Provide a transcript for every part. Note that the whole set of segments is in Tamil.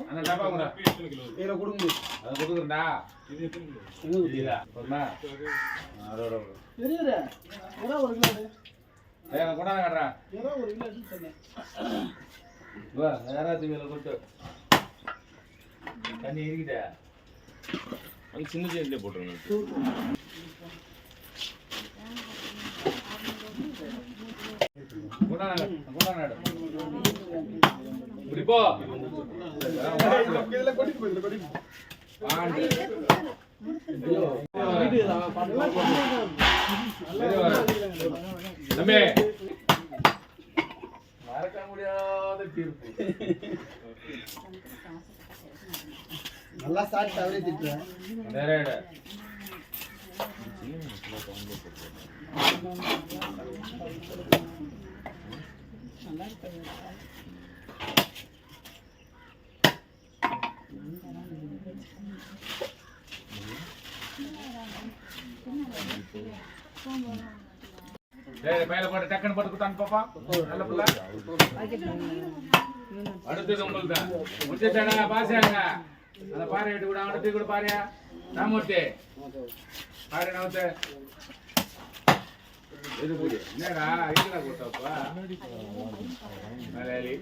அந்த டப்பா கூட இதுல கொடுங்க அது கொடுக்குறடா இது எத்தனை கிலோ இல்ல போமா அதோட தெரியுதே ஒரே ஒரு கிலோ ஏங்க கொண்டா கறடா ஏதோ ஒரு கிலோ எடுத்து சொன்னேன் வா நேராத்து மேல போட்டு தண்ணி இறக்கிட்ட அந்த சின்ன ஜெயிலே போட்டுருங்க கொண்டா நட இப்படி போ இதுல கொட்டி போ இதுல கொட்டி ஆண்டு தம்பி மறக்க முடியாத தீர்ப்பு நல்லா சாட் தவறி திட்டுறேன் நேரேட நல்லா இருக்கு டேய் மேல போட்டு டக்கன் போட்டு குட்டான் பாப்பா நல்ல புள்ள அடுத்து உங்களுக்கு தான் முச்சடா பாசியாங்க அத பாறை எடுத்து கூட அடுத்து கூட பாறையா ராமூர்த்தி பாறை நவுத்து இது புடி என்னடா இதுல போட்டப்பா மலையாளி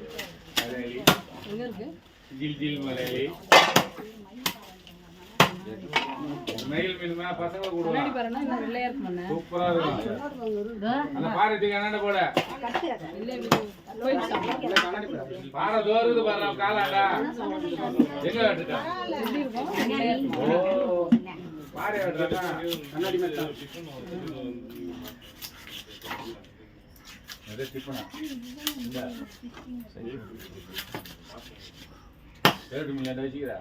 எங்க இருக்கு ஜில் மலையாளி மயில் மீன்மா பசங்க கூட முன்னாடி பாருங்க இந்த வெள்ளையா இருக்கு மண்ண சூப்பரா இருக்கு அந்த பாறைக்கு என்னடா போட இல்ல போய் பாறை தோறுது பாரு காலாடா எங்க வெட்டடா எப்படி இருக்கும் ஓ பாறை வெட்டடா கண்ணாடி மேல அதே டிப்பனா இந்த சரி ஏடு மில்ல வெச்சிரா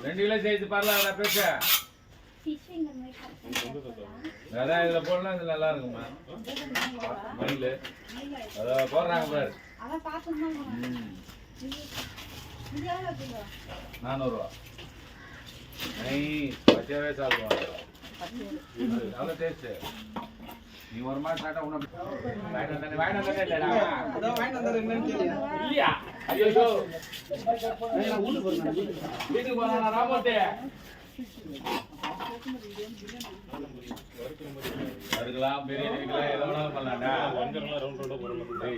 ரெண்டு கிலோ சேர்த்து பரல பேச அதான் இதுல போடலாம் இது நல்லா இருக்குமா மயில் அத போடுறாங்க பாரு 400 ரூபா பச்சையாவே சாப்பிடுவாங்க நல்ல டேஸ்ட் நீ ஒரு மாதிரி சாப்பிட்டா உனக்கு வாங்கிட்டு இல்லடா அதான் வாங்கிட்டு வந்தாரு என்னன்னு கேளு இல்லையா ஐயோ வீட்டுக்கு போனா ராமோட்டே அதுக்கெல்லாம் பிரியாணிக்கெல்லாம் எதோ வேணாலும் பண்ணலாம்டா ரவுண்ட் ரவுண்டா போற மாதிரி